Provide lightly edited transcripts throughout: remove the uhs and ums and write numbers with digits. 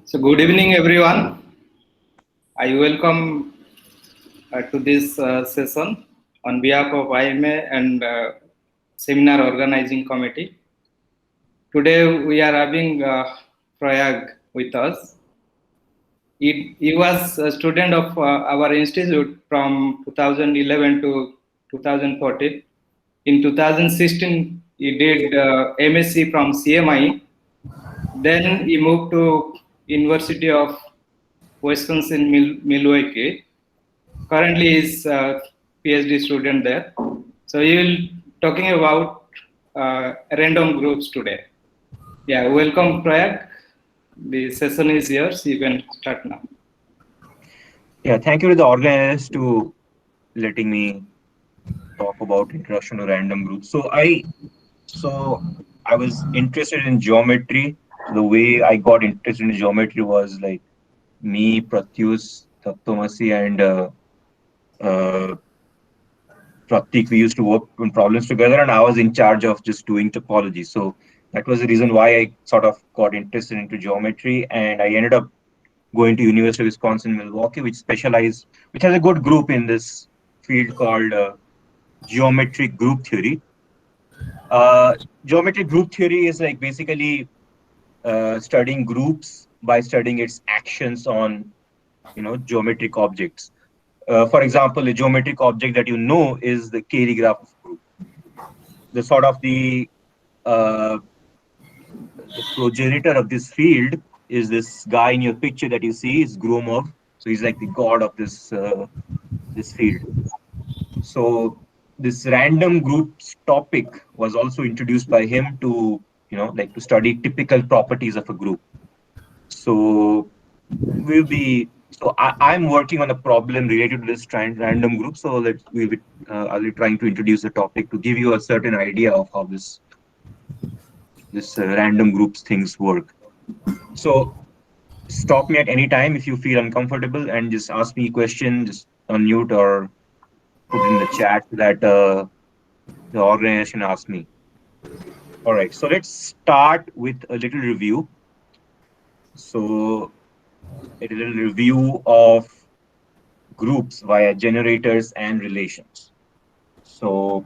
So good evening, everyone. I welcome to this session on behalf of IMA and Seminar Organizing Committee. Today we are having Prayag with us. He was a student of our institute from 2011 to 2014. In 2016, he did MSc from CMI. Then he moved to University of Wisconsin-Milwaukee. Currently is a PhD student there. So you will talking about random groups today. Yeah, welcome Prayag. The session is yours. You can start now. Yeah, thank you to the organizers to letting me talk about introduction to random groups. So I was interested in geometry. So the way I got interested in geometry was like me, Pratyus, Tattomasi, and uh, Pratik. We used to work on problems together, and I was in charge of just doing topology. So that was the reason why I sort of got interested into geometry, and I ended up going to University of Wisconsin-Milwaukee, which has a good group in this field called geometric group theory. Geometric group theory is like basically studying groups by studying its actions on geometric objects. For example, a geometric object that you know is the Cayley graph of group. The sort of uh, the progenitor of this field is this guy in your picture that you see is Gromov. So he's like the god of this field. So this random groups topic was also introduced by him to like to study typical properties of a group. So I'm working on a problem related to this random group. So I'll be trying to introduce the topic to give you a certain idea of how this random groups things work. So stop me at any time if you feel uncomfortable and just ask me a question. Just unmute or put it in the chat that the organization asked me. All right, so let's start with a little review. So a little review of groups via generators and relations. So,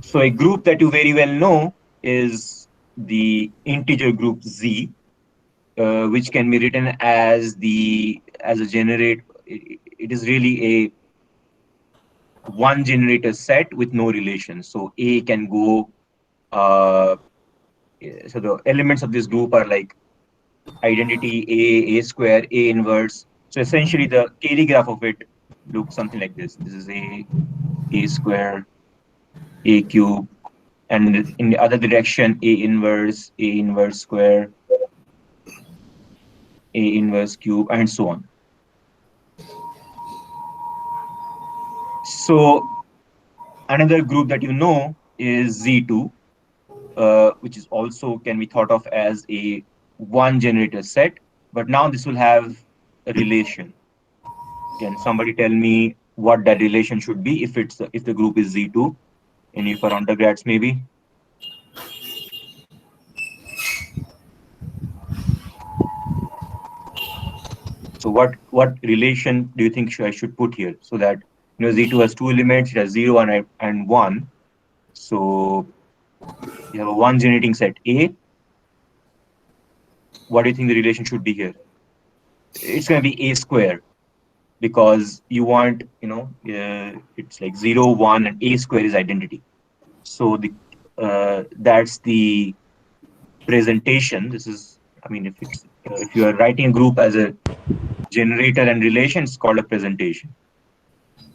so a group that you very well know is the integer group Z, which can be written as a generate. It is really a one generator set with no relation. So A can go. So the elements of this group are like identity A square, A inverse. So essentially, the Cayley graph of it looks something like this. This is A square, A cube, and in the other direction, A inverse square, A inverse cube, and so on. So another group that you know is Z2, which is also can be thought of as a one generator set, but now this will have a relation. Can somebody tell me what that relation should be if the group is Z2? Any for undergrads maybe? So what relation do you think I should put here so that Z2 has two elements, it has 0 and 1. So you have a one generating set A. What do you think the relation should be here? It's going to be A square because you want, it's like 0, 1, and A square is identity. So that's the presentation. This is, I mean, if you are writing a group as a generator and relation, it's called a presentation.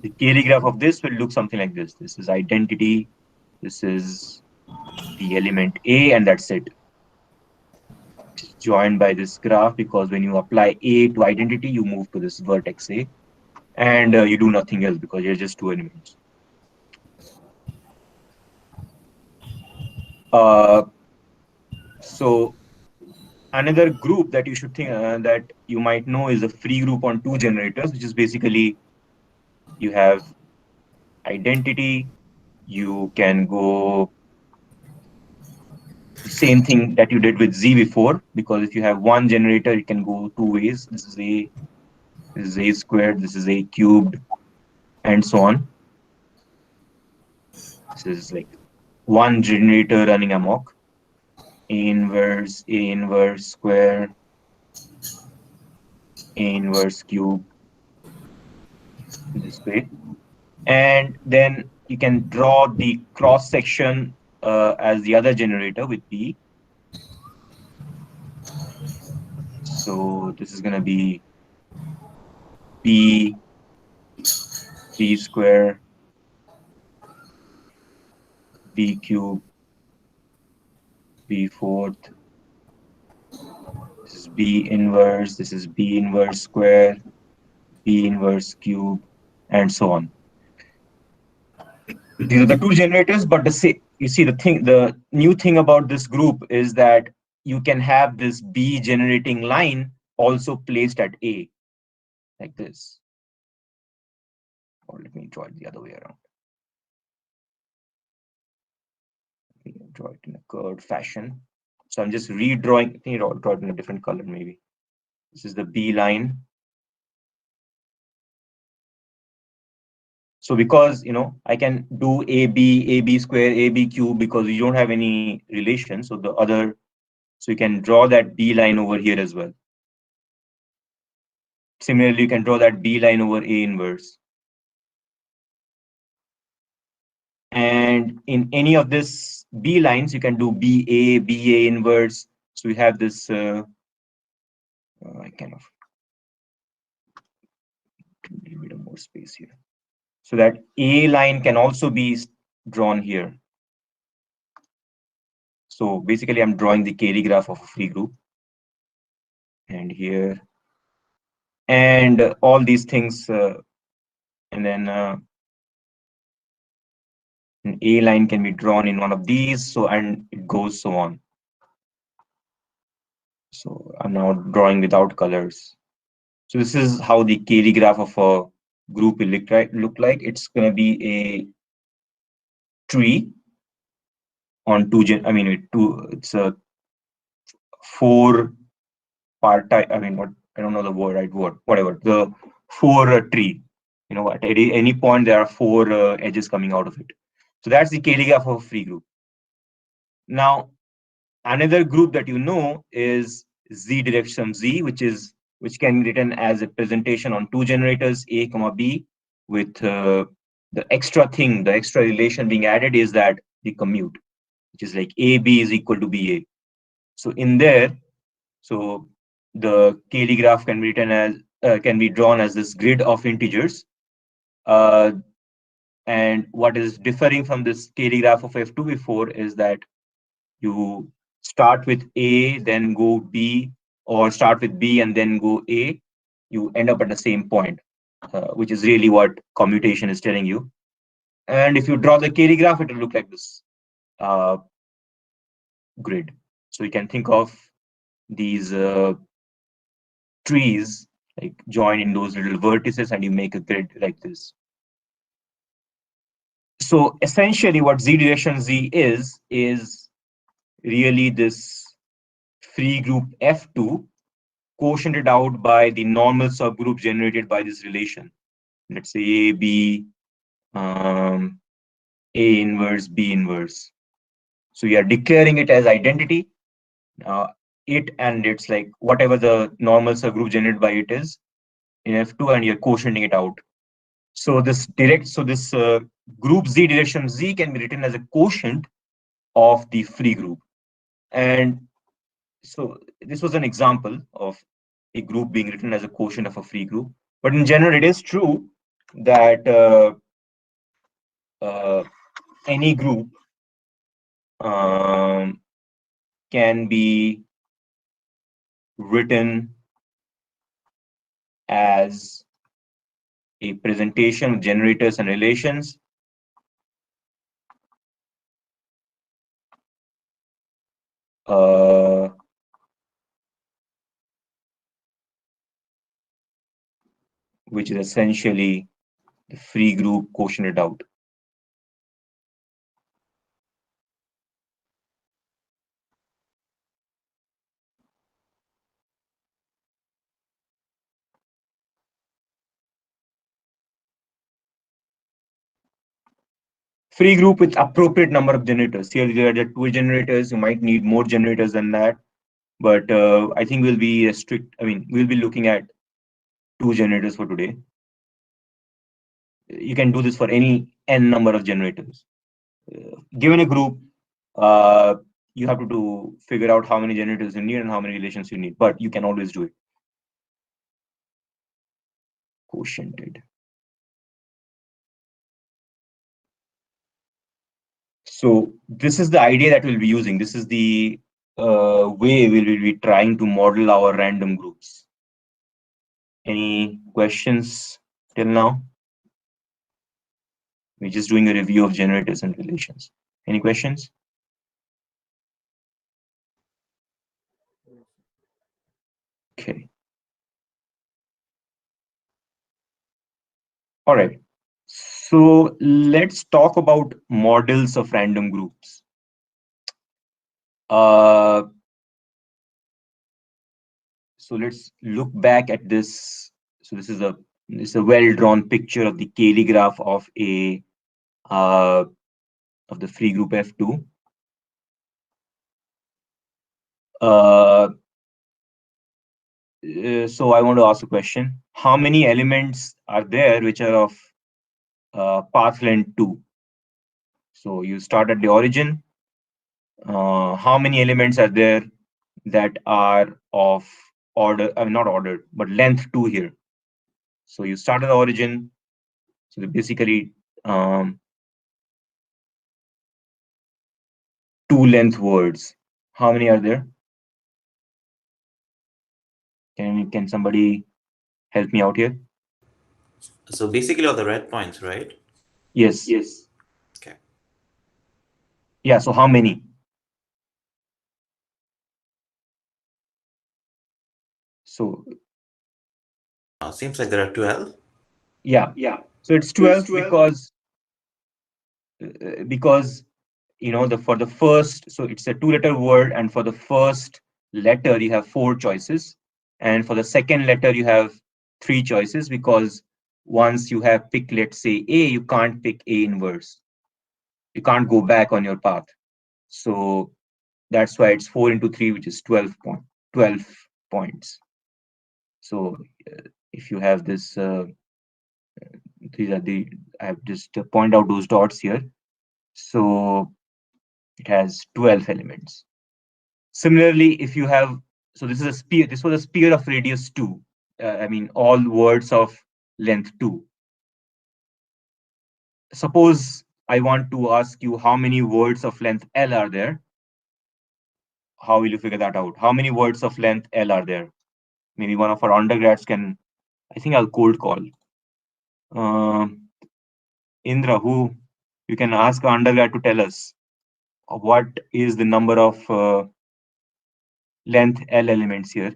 The Cayley graph of this will look something like this. This is identity. This is the element A, and that's it. It's joined by this graph because when you apply A to identity, you move to this vertex A, and you do nothing else because you're just two elements. So another group that you should think that you might know is a free group on two generators, which is basically you have identity. You can go Same thing that you did with Z before, because if you have one generator, it can go two ways. This is A squared, this is A cubed, and so on. This is like one generator running amok. A inverse square, A inverse cube, this way. And then you can draw the cross section as the other generator with B. So this is going to be B square, B cube, B fourth. This is B inverse, this is B inverse square, B inverse cube, and so on. These are the two generators, but you see the new thing about this group is that you can have this B generating line also placed at A, like this. Or let me draw it the other way around. Let me draw it in a curved fashion. So I'm just redrawing, draw it in a different color maybe. This is the B line. So because I can do AB square, AB cube, because you don't have any relation. So you can draw that B line over here as well. Similarly, you can draw that B line over A inverse. And in any of this B lines, you can do BA inverse. So we have this, I kind of a little bit more space here. So that A line can also be drawn here. So basically, I'm drawing the Kerry graph of a free group. And here, and all these things, and then an A line can be drawn in one of these, and it goes so on. So I'm now drawing without colors. So this is how the Kerry graph of a group will look like. It's going to be a tree on it's a 4 part. I don't know the right word, whatever. The 4 tree. At any point there are 4 edges coming out of it. So that's the Kerry graph of a free group. Now, another group that is Z direction Z, which can be written as a presentation on 2 generators A, B, with the extra relation being added is that the commute, which is like AB is equal to BA. So in there, so the Cayley graph can be written as can be drawn as this grid of integers. And what is differing from this Cayley graph of F2 before is that you start with A, then go B, or start with B and then go A. You end up at the same point, which is really what commutation is telling you. And if you draw the Cayley graph, it will look like this grid. So you can think of these trees like join in those little vertices, and you make a grid like this. So essentially what Z direction Z is really this free group F2 quotiented out by the normal subgroup generated by this relation. Let's say A, B, A inverse, B inverse. So you are declaring it as identity. It's like whatever the normal subgroup generated by it is in F2, and you're quotienting it out. So this group Z direction Z can be written as a quotient of the free group. And so this was an example of a group being written as a quotient of a free group. But in general, it is true that any group can be written as a presentation of generators and relations. Which is essentially the free group quotiented out. Free group with appropriate number of generators. Here there are 2 generators. You might need more generators than that, but I think we'll be we'll be looking at 2 generators for today. You can do this for any n number of generators. Given a group, you have to figure out how many generators you need and how many relations you need, but you can always do it. Quotiented. So this is the idea that we'll be using. This is the way we will be trying to model our random groups. Any questions till now? We're just doing a review of generators and relations. Any questions? Okay. All right. So let's talk about models of random groups. So let's look back at this. So this is a well-drawn picture of the Cayley graph of a of the free group F2. So I want to ask a question. How many elements are there which are of path length 2? So you start at the origin. How many elements are there that are of order, not ordered, but length 2 here? So you start at the origin. So basically 2 length words. How many are there? Can somebody help me out here? So basically all the red points, right? Yes. Okay. Yeah, so how many? So Seems like there are 12. yeah. So it's 12 because for the first, so it's a 2-letter word, and for the first letter you have 4 choices, and for the second letter you have 3 choices, because once you have picked, let's say, A, you can't pick A inverse. You can't go back on your path. So that's why it's 4 into 3, which is 12 points. So if you have this, these are I have just point out those dots here. So it has 12 elements. Similarly, if you have, so this is a sphere, this was a sphere of radius 2. All words of length 2. Suppose I want to ask you how many words of length L are there. How will you figure that out? How many words of length L are there? Maybe one of our undergrads can, I think I'll cold call. Indra, who you can ask our undergrad to tell us what is the number of length L elements here.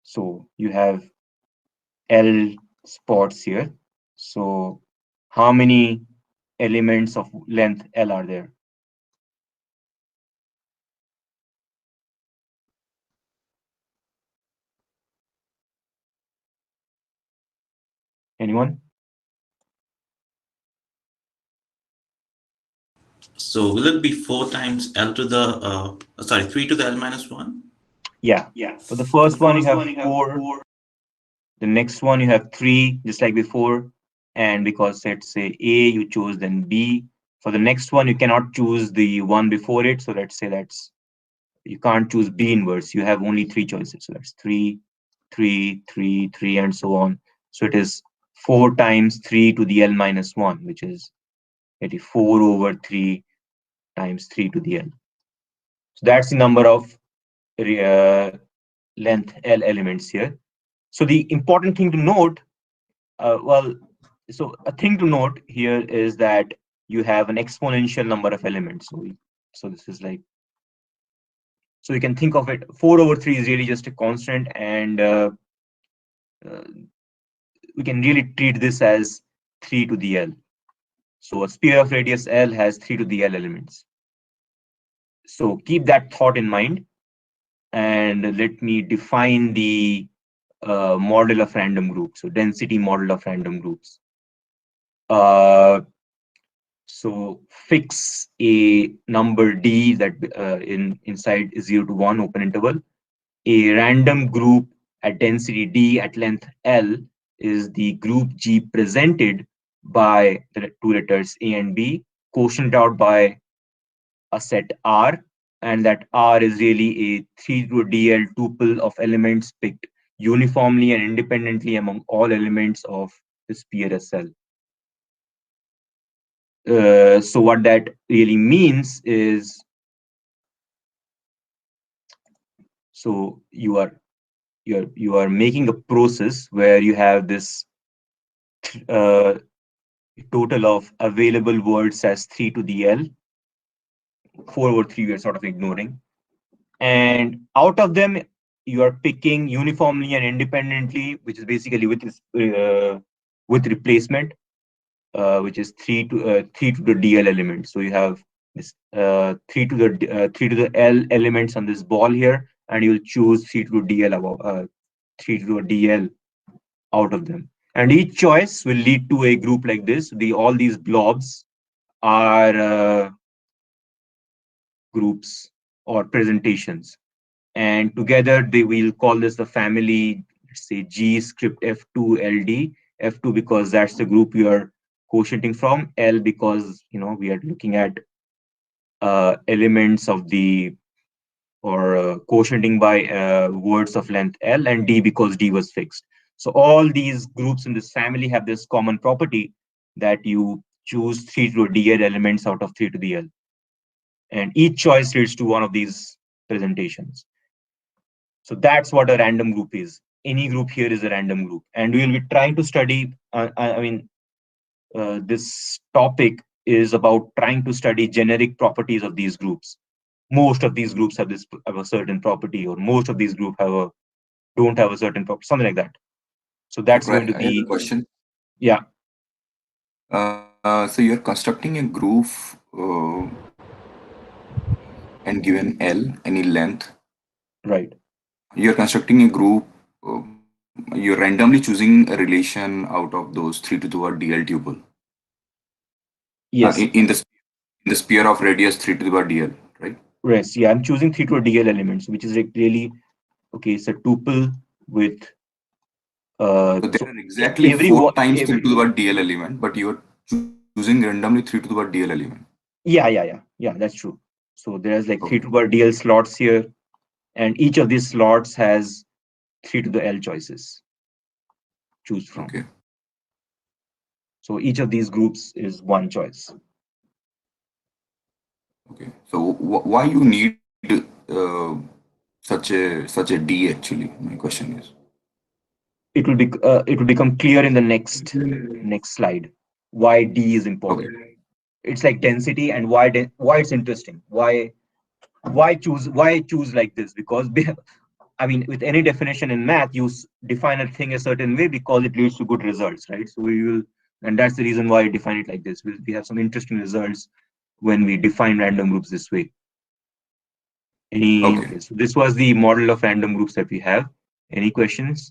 So you have L spots here. So how many elements of length L are there? Anyone? So will it be 4 times L to the, 3 to the L minus 1? Yeah. For the first one, you have 4. The next one, you have 3, just like before. And because let's say A, you chose then B. For the next one, you cannot choose the one before it. So let's say you can't choose B inverse. You have only 3 choices. So that's 3, 3, 3, 3, and so on. So it is 4 times 3 to the L minus 1, which is 4 over 3 times 3 to the L. So that's the number of length L elements here. So the important thing to note, so a thing to note here is that you have an exponential number of elements. So this is like, so you can think of it, 4 over 3 is really just a constant, and we can really treat this as 3 to the L. So a sphere of radius L has 3 to the L elements. So keep that thought in mind, and let me define the model of random groups, so density model of random groups. So fix a number D that inside 0 to 1 open interval. A random group at density D at length L is the group G presented by the two letters A and B, quotient out by a set R, and that R is really a 3 to a DL tuple of elements picked uniformly and independently among all elements of the sphere SL. So what that really means is, so you are making a process where you have this total of available words as 3 to the L. 4 over 3 we are sort of ignoring, and out of them you are picking uniformly and independently, which is basically with replacement, which is 3 to the DL element. So you have this 3 to the L elements on this ball here, and you'll choose 3 to the DL above 3 to the DL out of them. And each choice will lead to a group like this. All these blobs are groups or presentations, and together they will call this the family, let's say G script F2 LD. F2 because that's the group you are quotienting from, L because we are looking at elements of the or quotienting by words of length L, and D because D was fixed. So all these groups in this family have this common property that you choose 3 to the DL elements out of 3 to the L, and each choice leads to one of these presentations. So that's what a random group is. Any group here is a random group, and we will be trying to study. This topic is about trying to study generic properties of these groups. Most of these groups have a certain property, or most of these groups don't have a certain property, something like that. So that's going to I have be a question. Yeah. So you're constructing a groove and given L, any length. Right. You're constructing a group. You're randomly choosing a relation out of those 3 to the power DL tuple. Yes. In the sphere of radius 3 to the power DL, right? Yes. Yeah, I'm choosing 3 to a DL elements, which is really okay. It's a tuple with. So there are exactly 4 times 3 to the power DL element, but you're choosing randomly 3 to the power DL element. Yeah. That's true. So there's like 3 to the power DL slots here, and each of these slots has 3 to the L choices choose from. Okay. So each of these groups is one choice. Okay. So why you need such a D actually? My question is. It will become clear in the next slide why D is important. Okay. It's like density, and why it's interesting. Why choose like this? Because with any definition in math, you define a thing a certain way because it leads to good results, right? So and that's the reason why I define it like this. We have some interesting results when we define random groups this way. Okay. So this was the model of random groups that we have. Any questions?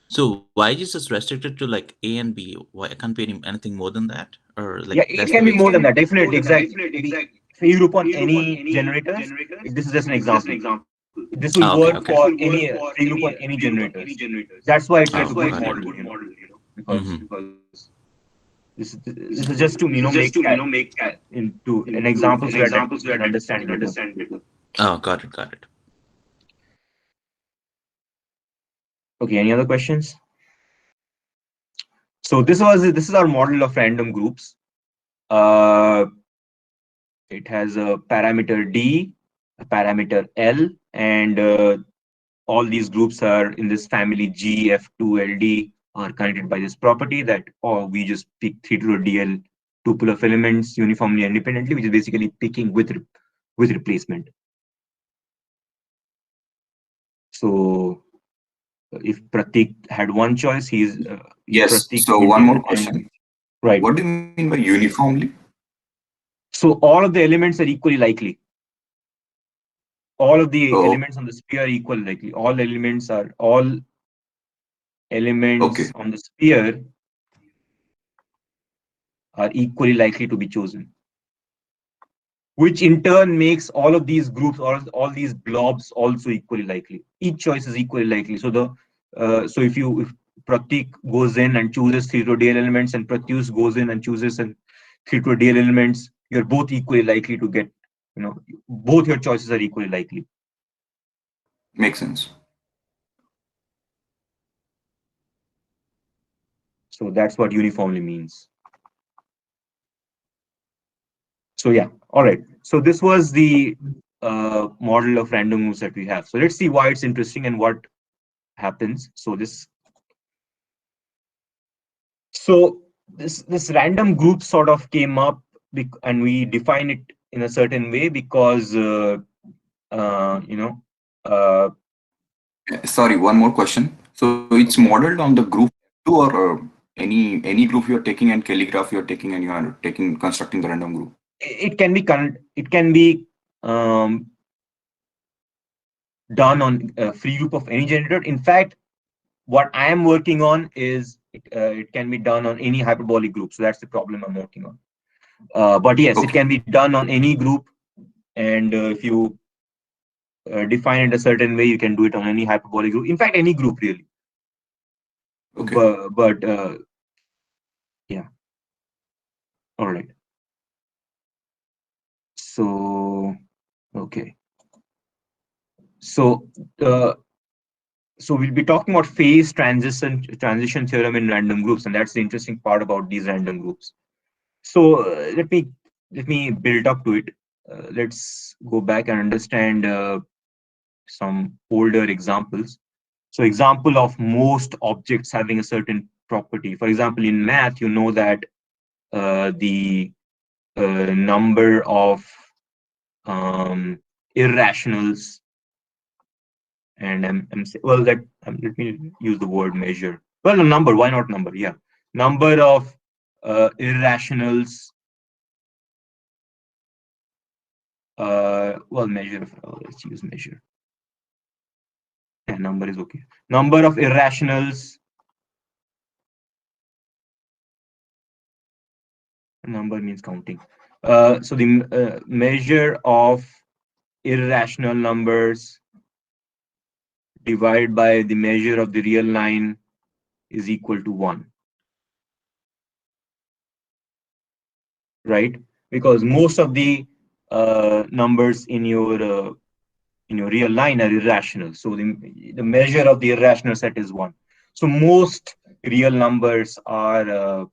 So why is this restricted to like A and B? Why can't be anything more than that? Or like Yeah, it can be more than that. Definitely, exactly. If you group on any generators, this is just an example. This will work for any free group on any generators. That's why it's like a good model, because this is just to make into an example so that you can understand it. Oh, got it. Okay, any other questions? So this is our model of random groups. It has a parameter D, a parameter L, and all these groups are in this family G, F2, LD are connected by this property that we just pick 3 to the DL tuple of elements uniformly and independently, which is basically picking with replacement. So if Pratik had one choice, he's yes. Pratik So one more question. Right. What do you mean by uniformly? So all of the elements are equally likely. All of the elements on the sphere are equally likely. All elements are elements on the sphere are equally likely to be chosen, which in turn makes all of these groups or all these blobs also equally likely. Each choice is equally likely. So if Pratik goes in and chooses 3 to DL elements and Pratyush goes in and chooses 3 to DL elements, you're both equally likely to get, both your choices are equally likely. Makes sense. So that's what uniformly means. So yeah, all right. So this was the model of random moves that we have. So let's see why it's interesting and what happens. So this random group sort of came up, and we define it in a certain way because Sorry, one more question. So it's modeled on the group two, or any group you're taking and calligraph you're taking and you are constructing the random group. It can be done on a free group of any generator. In fact, what I am working on is it can be done on any hyperbolic group. So that's the problem I'm working on. But yes, it can be done on any group, and if you define it a certain way, you can do it on any hyperbolic group. In fact, any group really. But yeah. All right. So okay. So we'll be talking about phase transition theorem in random groups, and that's the interesting part about these random groups. So let me build up to it. Let's go back and understand some older examples. So example of most objects having a certain property. For example, in math, you know that the number of irrationals, and let me use the word measure. Well, a number. Why not number? Yeah, number of irrationals. Measure. Let's use measure. Yeah, number is okay. Number of irrationals. Number means counting. So the measure of irrational numbers divided by the measure of the real line is equal to 1. Right? Because most of the numbers in your real line are irrational. So the measure of the irrational set is 1. So most real numbers are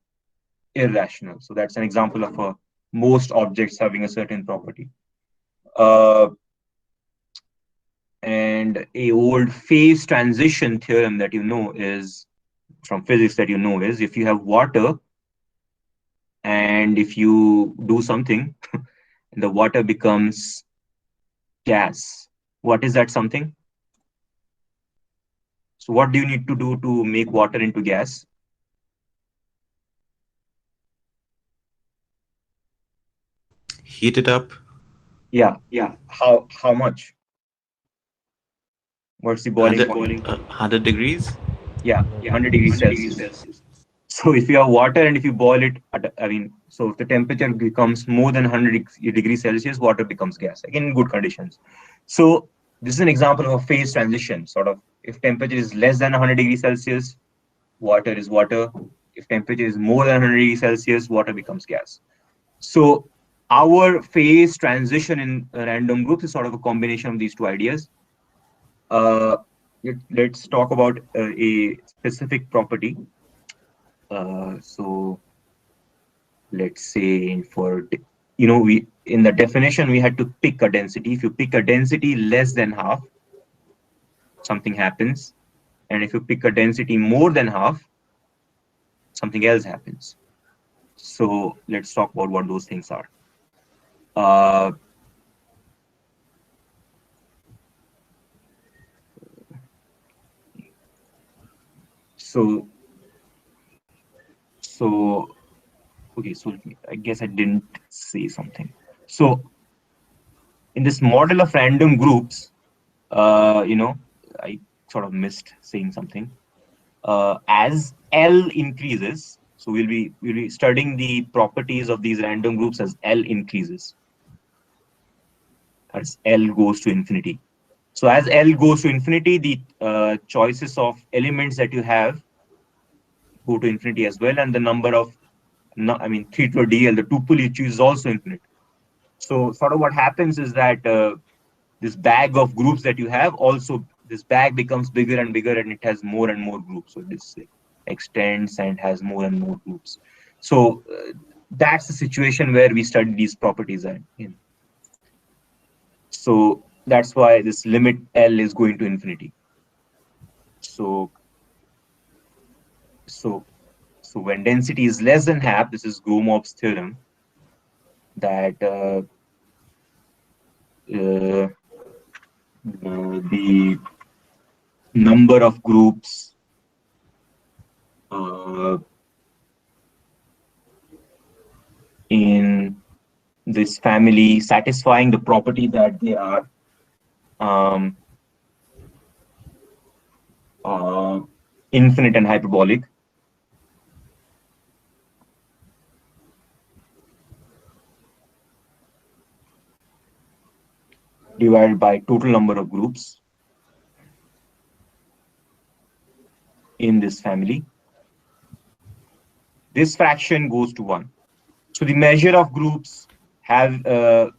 irrational. So that's an example of most objects having a certain property. And a old phase transition theorem that is from physics that is if you have water and if you do something, the water becomes gas. What is that something? So what do you need to do to make water into gas? Heat it up. Yeah. How much? What's the boiling point? 100 degrees. Yeah, 100 degrees Celsius. So if you have water and if you boil it, so if the temperature becomes more than 100 degrees Celsius, water becomes gas, again in good conditions. So this is an example of a phase transition, sort of. If temperature is less than 100 degrees Celsius, water is water. If temperature is more than 100 degrees Celsius, water becomes gas. So our phase transition in random groups is sort of a combination of these two ideas. Let's talk about a specific property. So let's say we in the definition we had to pick a density. If you pick a density less than half, something happens, and if you pick a density more than half, something else happens. So let's talk about what those things are. Okay, so I guess I didn't say something. So in this model of random groups, I sort of missed saying something. as L increases, so we'll be studying the properties of these random groups as L increases, as L goes to infinity. So as L goes to infinity, the choices of elements that you have go to infinity as well, and the number of, theta dl, the tuple you choose is also infinite. So sort of what happens is that this bag of groups that you have, also this bag becomes bigger and bigger, and it has more and more groups. So this extends and has more and more groups. So that's the situation where we study these properties in. So that's why this limit L is going to infinity. So when density is less than half, this is Gromov's theorem, that the number of groups in this family satisfying the property that they are infinite and hyperbolic divided by total number of groups in this family. This fraction goes to 1. So the measure of groups have that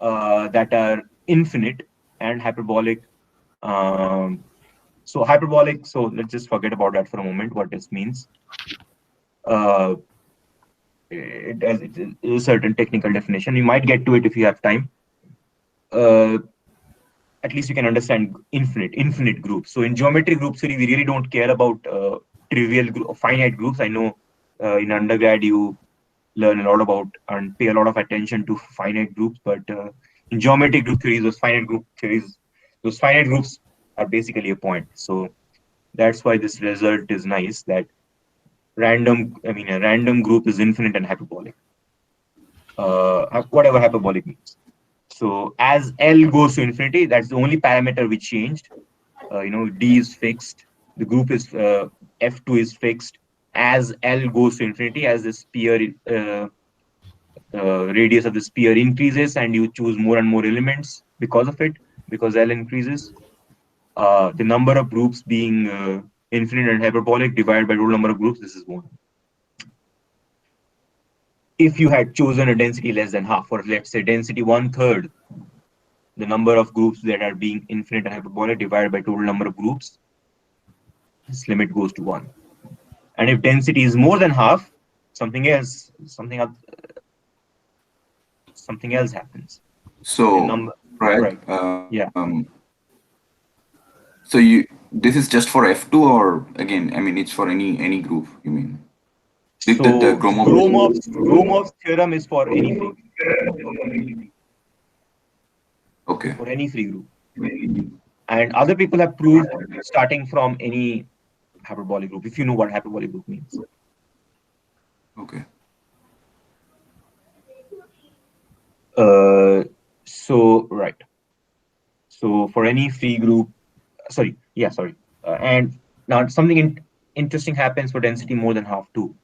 are infinite and hyperbolic. So hyperbolic, so let's just forget about that for a moment, what this means. It is a certain technical definition. You might get to it if you have time. At least you can understand infinite groups. So in geometry group theory, we really don't care about finite groups. I know in undergrad you learn a lot about and pay a lot of attention to finite groups, but in geometry group theories, those finite groups are basically a point. So that's why this result is nice, that a random group is infinite and hyperbolic, whatever hyperbolic means. So as L goes to infinity, that's the only parameter we changed. D is fixed. The group is F2 is fixed. As L goes to infinity, as the sphere radius of the sphere increases, and you choose more and more elements because of it, because L increases, the number of groups being infinite and hyperbolic divided by total number of groups, this is 1. If you had chosen a density less than half, or let's say density 1/3, the number of groups that are being infinite and hyperbolic divided by total number of groups, this limit goes to 1. And if density is more than half, something else happens. So right. Yeah. So this is just for F2, or again, it's for any group, you mean? So Gromov's theorem is for any free group. Okay. For any free group. And other people have proved starting from any hyperbolic group, if you know what hyperbolic group means. Okay. Right. So for any free group, and now something interesting happens for density more than half too,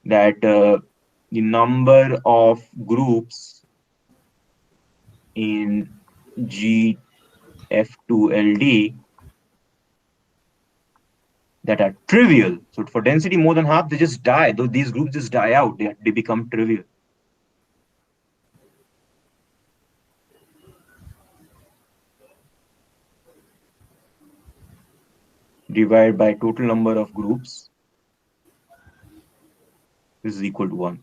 that the number of groups in GF2LD that are trivial. So for density more than half, they just die. Though these groups just die out, they become trivial. Divided by total number of groups, this is equal to 1.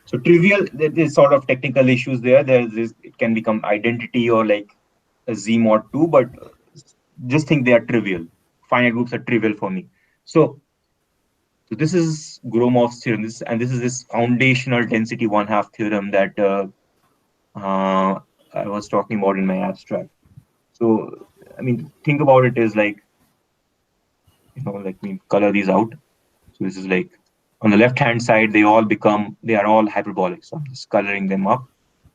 So trivial, there's sort of technical issues there. It can become identity or like a Z mod 2, but just think they are trivial. Finite groups are trivial for me. So this is Gromov's theorem, this is this foundational density 1/2 theorem that I was talking about in my abstract. So think about it as like, let me color these out. So this is like, on the left-hand side, they are all hyperbolic. So I'm just coloring them up.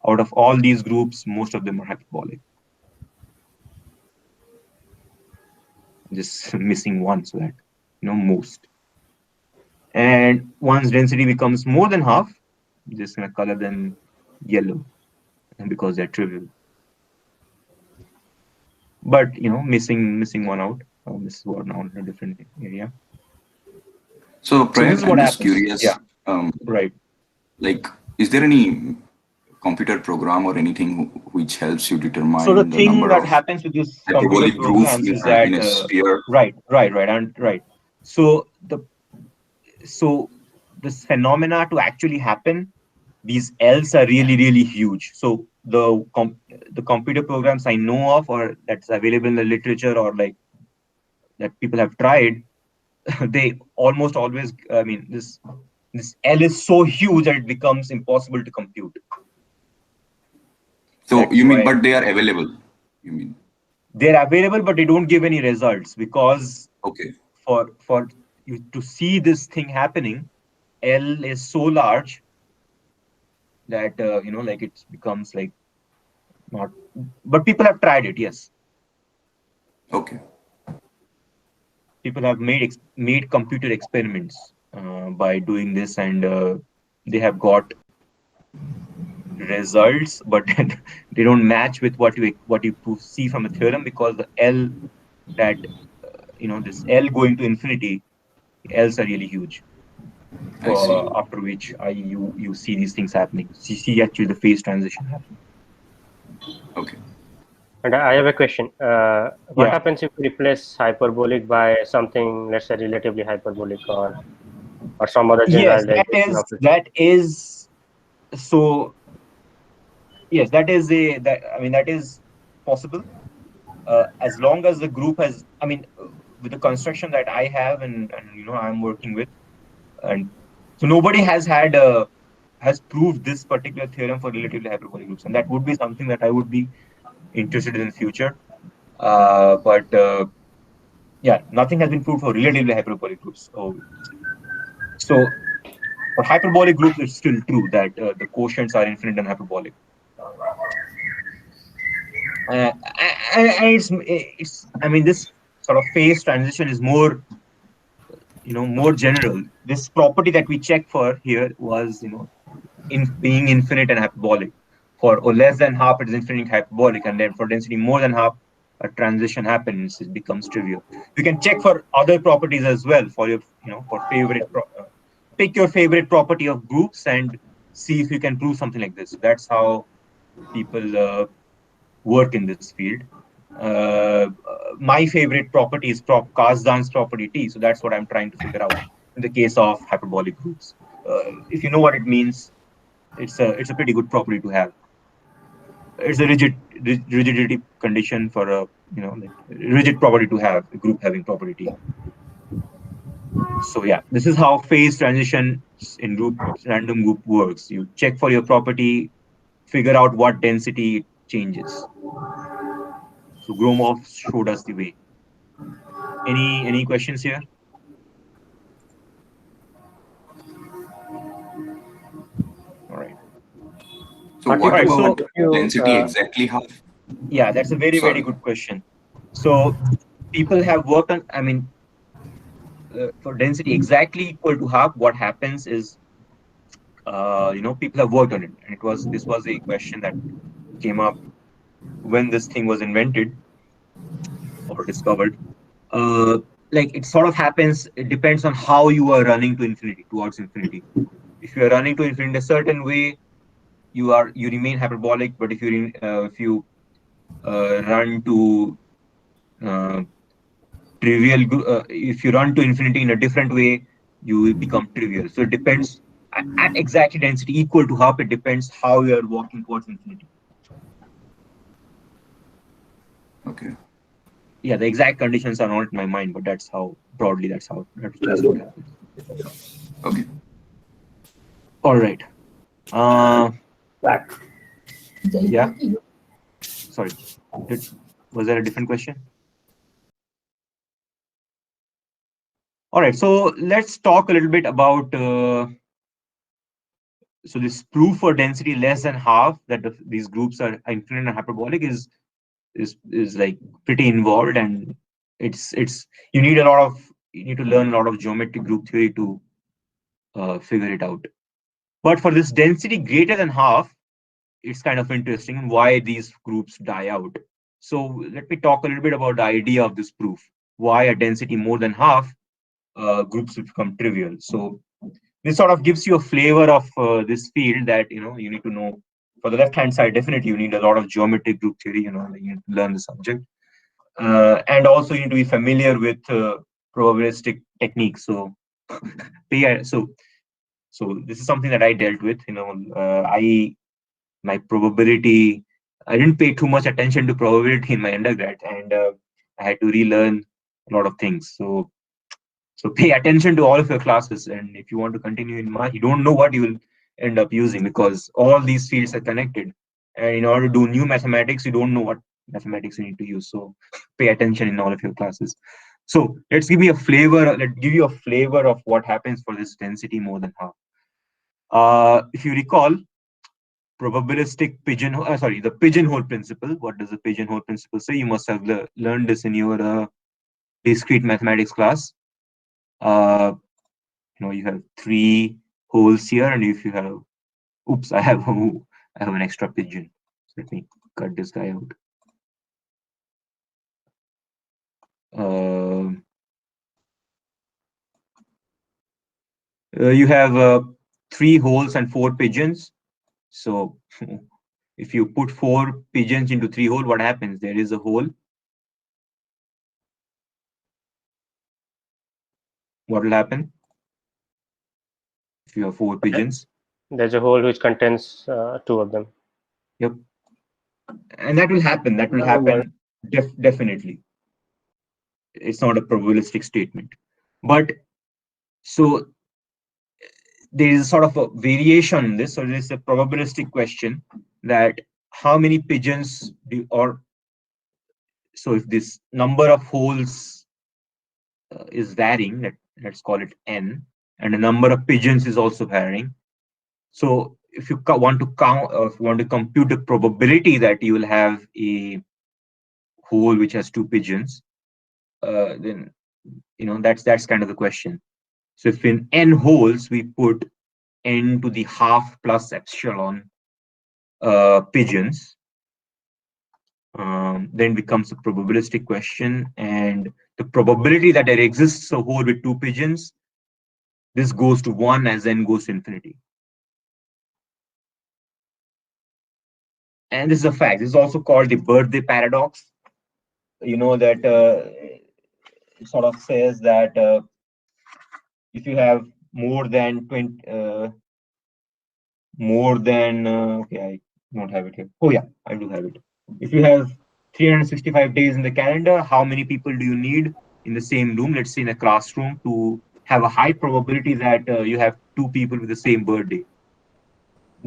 Out of all these groups, most of them are hyperbolic. just missing one, so that most. And once density becomes more than half, you're just gonna color them yellow, and because they're trivial. But missing one out, misses one out in a different area. So, So this Prayag, is I'm what just happens. curious. Yeah, right. Like, is there any computer program or anything which helps you So the determine the thing number that of happens with this computer hyperbolic groups programs is in that a sphere? right. So so this phenomena to actually happen, these L's are really huge. So the computer programs I know of, or that's available in the literature, or like that people have tried, they almost always, I mean, this L is so huge that it becomes impossible to compute. So That's you mean, why but they are available? You mean? they're available, but they don't give any results, because Okay. for you to see this thing happening, L is so large that like it becomes like not. But people have tried it. Yes, Okay. people have made computer experiments by doing this, and they have got results, but they don't match with what you see from a theorem, because the L that this L going to infinity, L's are really huge. I see. After which you see these things happening. You see actually the phase transition happening. Okay. And I have a question. What Yeah. happens if we replace hyperbolic by something, let's say, relatively hyperbolic, or some other Yes, generalization of it? that is so. Yes, that is that is possible, as long as the group has. I mean, with the construction that I have, and I'm working with, and so nobody has proved this particular theorem for relatively hyperbolic groups, and that would be something that I would be interested in the future. But yeah, nothing has been proved for relatively hyperbolic groups. So for hyperbolic groups, it's still true that the quotients are infinite and hyperbolic. And it's I mean, this sort of phase transition is more general. This property that we checked for here was in being infinite and hyperbolic. For less than half, it is infinite hyperbolic, and then for density more than half, a transition happens. It becomes trivial. You can check for other properties as well for your for favorite. Pick your favorite property of groups and see if you can prove something like this. That's how people work in this field. My favorite property is Kasdan's property T, so that's what I'm trying to figure out in the case of hyperbolic groups. If you know what it means, it's a pretty good property to have. It's a rigidity condition for a like rigid property to have, a group having property T. So yeah, this is how phase transition in random group works. You check for your property, figure out what density it changes. So Gromov showed us the way. Any questions here? All right. So But what All right. if So about you density exactly half? yeah, that's a very Sorry. good question. So people have worked on. I mean, for density exactly equal to half, what happens is, people have worked on it, and this was a question that came up when this thing was invented or discovered. Uh, like it sort of happens. It depends on how you are running to infinity, towards infinity. If you are running to infinity a certain way, you remain hyperbolic. But if you run to uh, if you run to infinity in a different way, you will become trivial. So it depends at exactly density equal to half. It depends how you are walking towards infinity. Okay. Yeah, the exact conditions are not in my mind, but that's how broadly that's what happens. Okay. All right. Yeah. Sorry. Was there a different question? All right. So let's talk a little bit about. So this proof for density less than half that these groups are infinite and hyperbolic is like pretty involved, and you need to learn a lot of geometric group theory to figure it out. But for this density greater than half, it's kind of interesting why these groups die out. So let me talk a little bit about the idea of this proof. Why a density more than half, groups become trivial. So this sort of gives you a flavor of this field that you need to know. For the left-hand side, definitely you need a lot of geometric group theory. You need to learn the subject, and also you need to be familiar with probabilistic techniques. So, so this is something that I dealt with. My probability. I didn't pay too much attention to probability in my undergrad, and I had to relearn a lot of things. So pay attention to all of your classes, and if you want to continue in math, you don't know what you will end up using because all these fields are connected. And in order to do new mathematics, you don't know what mathematics you need to use. So pay attention in all of your classes. So let's give you a flavor. Let's give you a flavor of what happens for this density more than half. If you recall, probabilistic the pigeonhole principle. What does the pigeonhole principle say? You must have learned this in your discrete mathematics class. You have 3 holes here, and if you have, oops, I have an extra pigeon. So let me cut this guy out. You have 3 holes and 4 pigeons. So if you put 4 pigeons into 3 holes, what happens? There is a hole. What will happen if you have 4 pigeons? There's a hole which contains 2 of them. Yep. And that will happen. That will happen definitely. It's not a probabilistic statement. But so there is sort of a variation in this. So there is a probabilistic question that how many pigeons so if this number of holes is varying, let's call it n, and the number of pigeons is also varying. So if you want to if you want to compute the probability that you will have a hole which has 2 pigeons, then that's kind of the question. So if in n holes we put n to the half plus epsilon pigeons, then becomes a probabilistic question, and the probability that there exists a hole with 2 pigeons, this goes to 1 as n goes to infinity. And this is a fact. This is also called the birthday paradox. That it sort of says that if you have more than 20, okay, I don't have it here. Oh yeah, I do have it. If you have 365 days in the calendar, how many people do you need in the same room, let's say in a classroom, to have a high probability that you have 2 people with the same birthday?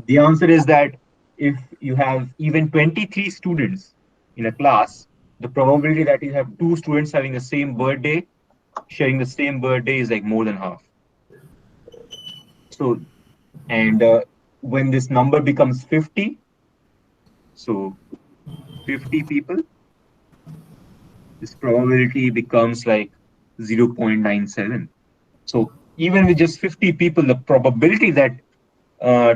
The answer is that if you have even 23 students in a class, the probability that you have 2 students having the same birthday, sharing the same birthday, is like more than half. So, and when this number becomes 50, so 50 people, this probability becomes like 0.97. So even with just 50 people, the probability that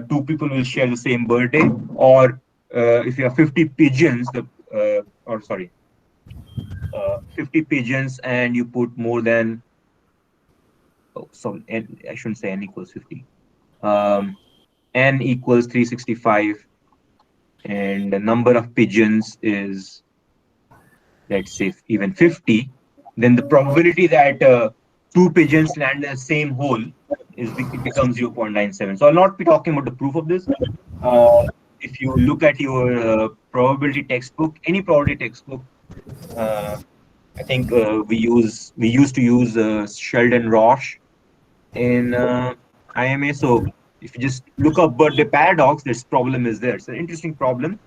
2 people will share the same birthday, or if you have 50 pigeons, 50 pigeons, and you put more than, I shouldn't say n equals 50. N equals 365, and the number of pigeons is, let's say, even 50, then the probability that 2 pigeons land in the same hole it becomes 0.97. So I'll not be talking about the proof of this. If you look at your probability textbook, any probability textbook, I think we used to use Sheldon Roche in IMA. So if you just look up birthday paradox, this problem is there. It's an interesting problem,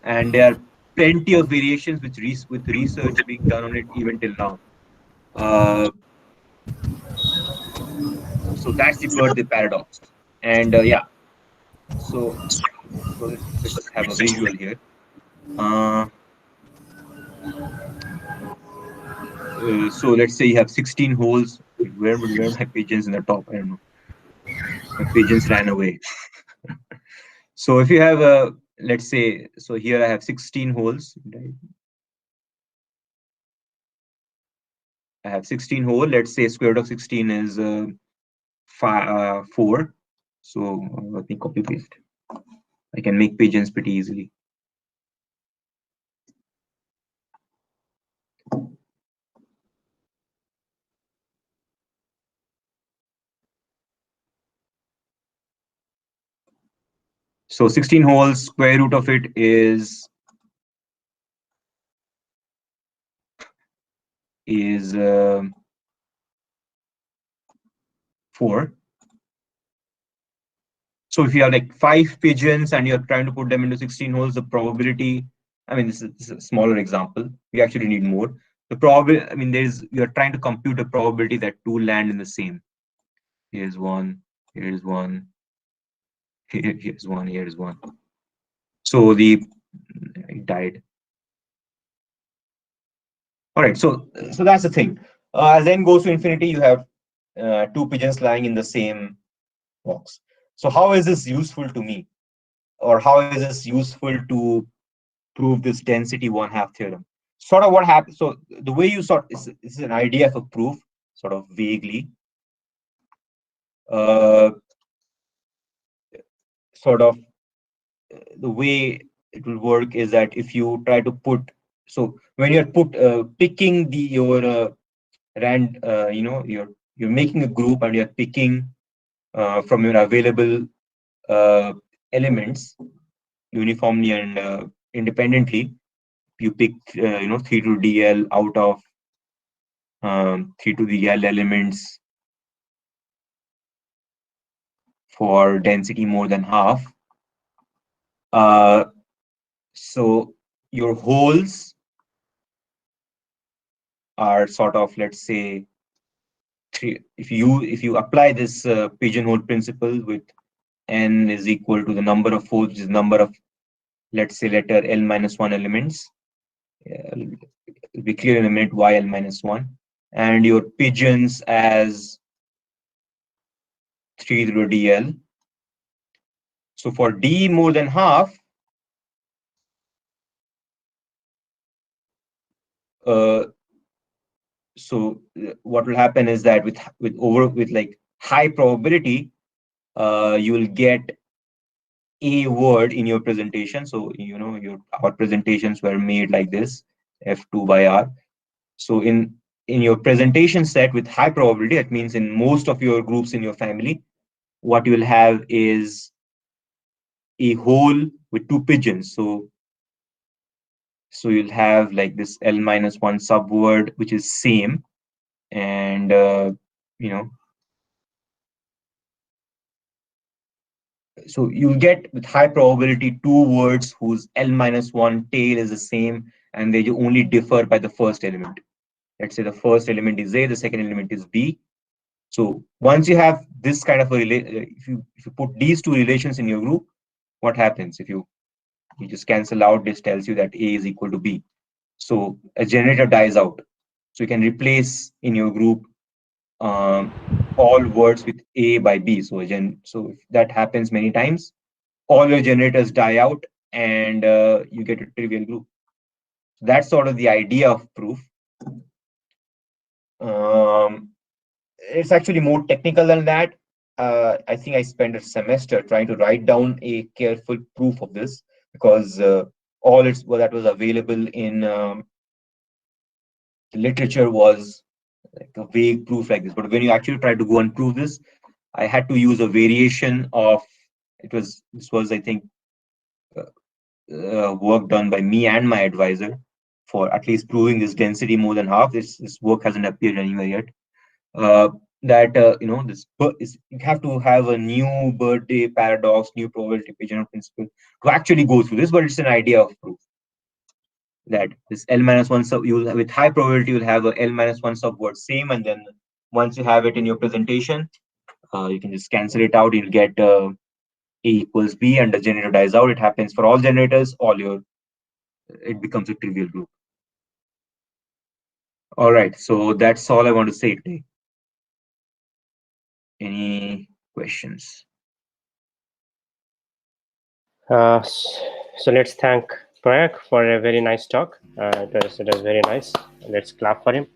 and there are plenty of variations with research being done on it even till now. So that's the birthday paradox, and yeah. So let's have a visual here. So let's say you have 16 holes. Where are my pigeons in the top? I don't know. My pigeons ran away. So if you have a, let's say, so here I have 16 holes. Right? I have 16 hole. Let's say square root of 16 is 4. So let me copy paste. I can make pigeons pretty easily. So 16 holes, square root of it is 4. So if you have like 5 pigeons and you're trying to put them into 16 holes, the probability, I mean, this is a smaller example. We actually need more. The probability, I mean, you're trying to compute the probability that 2 land in the same. Here's one, here's one, here's one, here's one. So it died. All right, so that's the thing. As n goes to infinity, you have 2 pigeons lying in the same box. So how is this useful to me? Or how is this useful to prove this density 1/2 theorem? Sort of what happens. So the way you this is an idea of a proof, sort of vaguely. Sort of the way it will work is that if you try to put, so when you're picking your rand, you're making a group and you're picking from your available elements uniformly and independently. You pick 3 to dl out of 3 to the L elements for density more than half. So your holes are sort of, let's say, 3. If you apply this pigeonhole principle with n is equal to the number of holes, which is number of, let's say, letter L minus 1 elements. It'll be clear in a minute why L minus 1. And your pigeons as 3 to the dl. So for d more than half, so what will happen is that with like high probability, you will get a word in your presentation. So our presentations were made like this, F2 by R. So in your presentation set with high probability, that means in most of your groups in your family, what you will have is a hole with 2 pigeons. So you'll have like this L minus 1 subword, which is same, and so you get with high probability 2 words whose L minus 1 tail is the same, and they only differ by the first element. Let's say the first element is A, the second element is B. So once you have this kind of if you put these 2 relations in your group, what happens? If you just cancel out, this tells you that A is equal to B. So a generator dies out. So you can replace in your group all words with A by B. So if that happens many times, all your generators die out and you get a trivial group. That's sort of the idea of proof. It's actually more technical than that. I think I spent a semester trying to write down a careful proof of this, because all that was available in the literature was like a vague proof like this. But when you actually try to go and prove this, I had to use a variation of this was I think work done by me and my advisor for at least proving this density more than half. This work hasn't appeared anywhere yet. You have to have a new birthday paradox, new probability pigeon principle to actually go through this, but it's an idea of proof that this L minus 1 sub, with high probability you'll have a L minus 1 subword same, and then once you have it in your presentation, you can just cancel it out. You'll get A equals B, and the generator dies out. It happens for all generators. It becomes a trivial group. All right, so that's all I want to say today. Any questions? So let's thank Prayag for a very nice talk. It was very nice. Let's clap for him.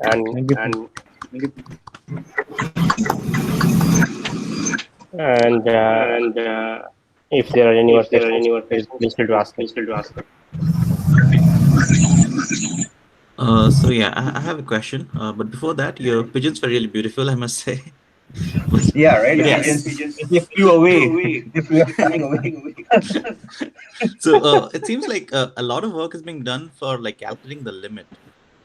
And Thank you. and and if there are any more questions, please feel to ask them. So yeah, I have a question. But before that, your pigeons were really beautiful, I must say. Yeah, right. But The yes. pigeons, they flew away. They flew flying away. So it seems like a lot of work is being done for like calculating the limit.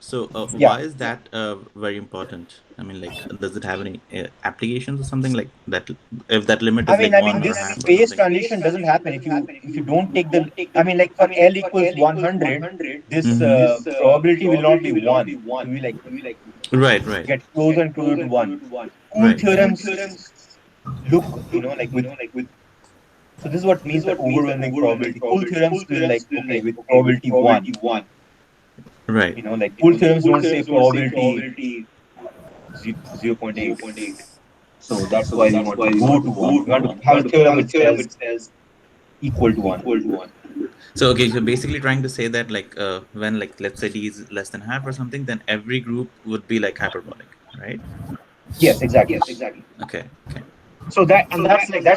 So Yeah. why is that very important? I mean, like, does it have any applications or something like that? If that limit is like I one mean, or this half or phase something. transition doesn't happen if you don't take the. I mean, like for L equals 100, this Mhm. probability will not be one. It will be like Right. get closer and closer to one. Cool Right. theorems look, like with. So this is what means by overwhelming probability. Cool theorems will like, okay, with probability one. Right. Like cool theorems don't say probability 0.8. So that's why we want to go to one. We want to have a theorem which says equal to one. So okay, so basically trying to say that like when like let's say d is less than half or something, then every group would be like hyperbolic, right? Yes, exactly. Okay. So that's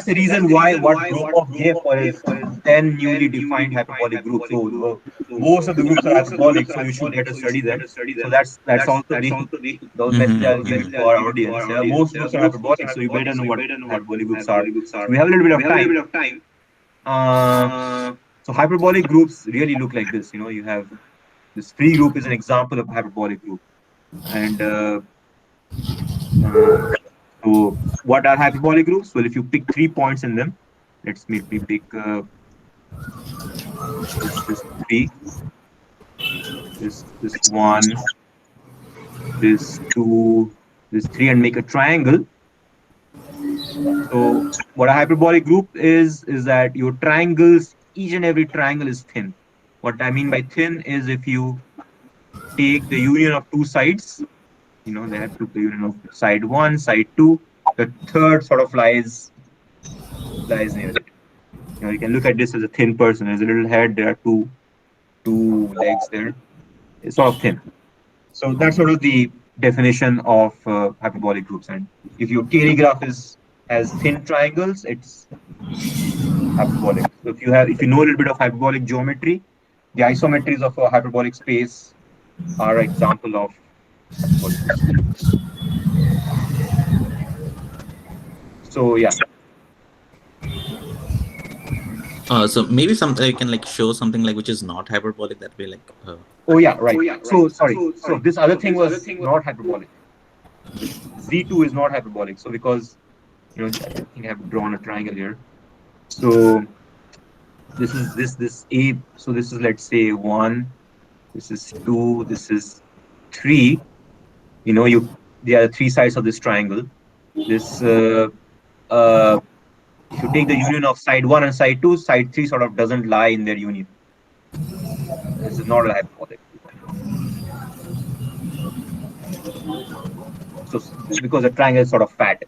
the reason why what Gromov gave for his 10 newly defined hyperbolic groups. So most of the groups are hyperbolic, so you should better study them. So that's also the message I'll give it to our audience. Most groups are hyperbolic, so you better know what hyperbolic groups are. So we have a little bit of time. So hyperbolic groups really look like this. You have this free group is an example of hyperbolic group, and so what are hyperbolic groups? Well, if you pick 3 points in them, let's maybe pick this three, this one, this two, this three, and make a triangle. So what a hyperbolic group is that your triangles, each and every triangle is thin. What I mean by thin is if you take the union of two sides, they have to the union of side one, side two, the third sort of lies near it. You can look at this as a thin person. There's a little head. There are two legs there. It's sort of thin. So that's sort of the definition of hyperbolic groups. And if your K graph has thin triangles, it's hyperbolic. So if you know a little bit of hyperbolic geometry, the isometries of a hyperbolic space are an example of hyperbolic groups. So yeah. So maybe some you can like show something like which is not hyperbolic that way like. Oh yeah, right. So sorry. So this other thing was not hyperbolic. This Z2 is not hyperbolic. So because I think I have drawn a triangle here. So this is this A. So this is, let's say, 1. This is 2. This is 3. There are 3 sides of this triangle. This if you take the union of side 1 and side 2, side 3 sort of doesn't lie in their union. This is not a hyperbolic. So because the triangle is sort of fat.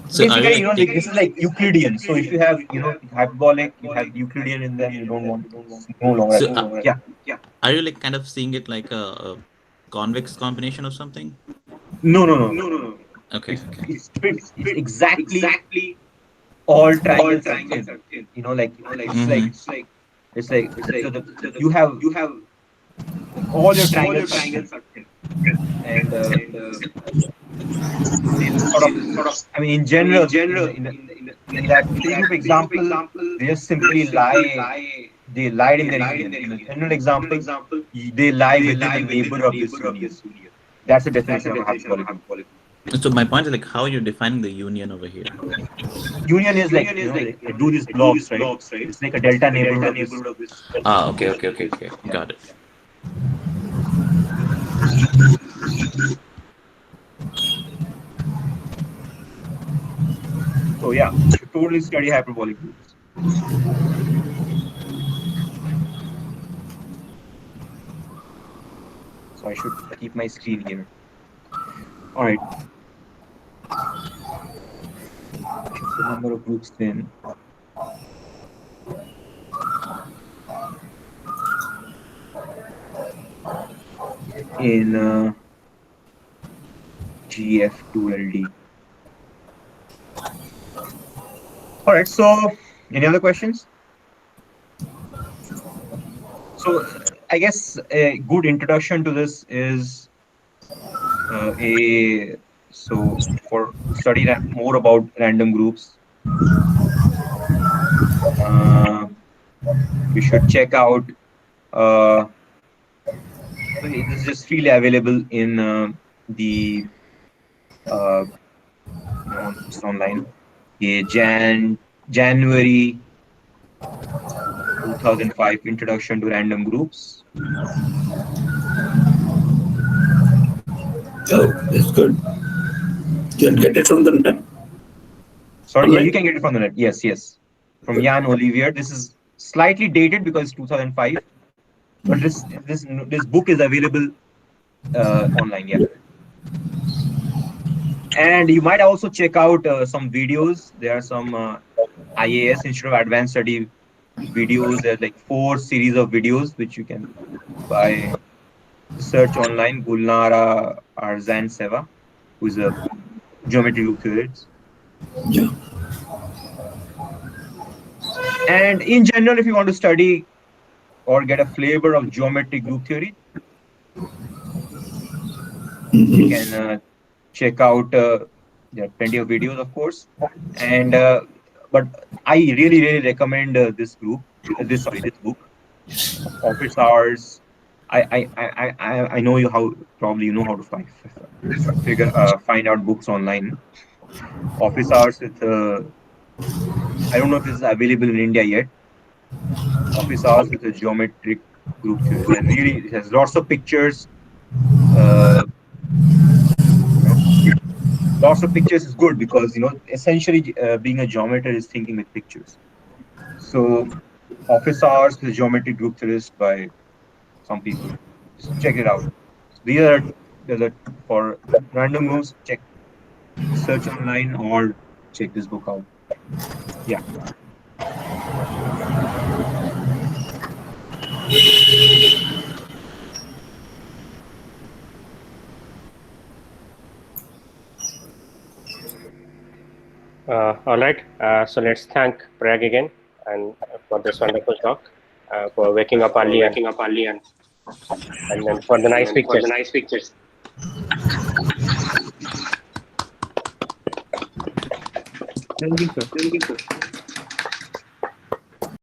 So basically, this is like Euclidean. So if you have, hyperbolic, you have Euclidean in them, you don't want no longer. So, yeah. Are you like kind of seeing it like a convex combination of something? No. Okay. It's exactly all triangles are thin. It's like so you have all your triangles are thin. And sort of, I mean, in general, in that three group example, they just simply lie. They lied in their union. In the general example, they lie within the neighbor of this union. That's the definition of a hyperbolic group. So my point is like how you're defining the union over here. Union is like, I do these blocks, right? It's like a delta neighborhood of this. Okay. Got it. So yeah, you should totally study hyperbolic groups. So I should keep my screen here. All right. The number of groups then. In GF2LD. All right. So any other questions? So I guess a good introduction to this is for study more about random groups. You should check out. This is just freely available in the it's online. January 2005 Introduction to Random Groups. Oh, that's good. You can get it from the net. Sorry, yeah, you can get it from the net. Yes, yes. From Jan Olivier. This is slightly dated because it's 2005, but this book is available online. Yeah. And you might also check out some videos. There are some IAS, Institute of Advanced Study videos. There's like 4 series of videos which you can by search online. Gulnara Arzan Seva, who is a geometry group theorist. Yeah. And in general, if you want to study or get a flavor of geometry group theory, you can check out. There are plenty of videos, of course, and but I really recommend this book. Office Hours. I know you how probably you know how to find out books online. Office Hours with I don't know if this is available in India yet. Office Hours with a geometric group theory. And really, it has lots of pictures. Lots of pictures is good because essentially being a geometer is thinking with pictures. So Office Hours with a geometric group theorist by some people. Just check it out. These are for random groups. Search online or check this book out. Yeah. All right. So let's thank Prayag again and for this wonderful talk, for waking up early and then for the nice pictures. Thank you, sir.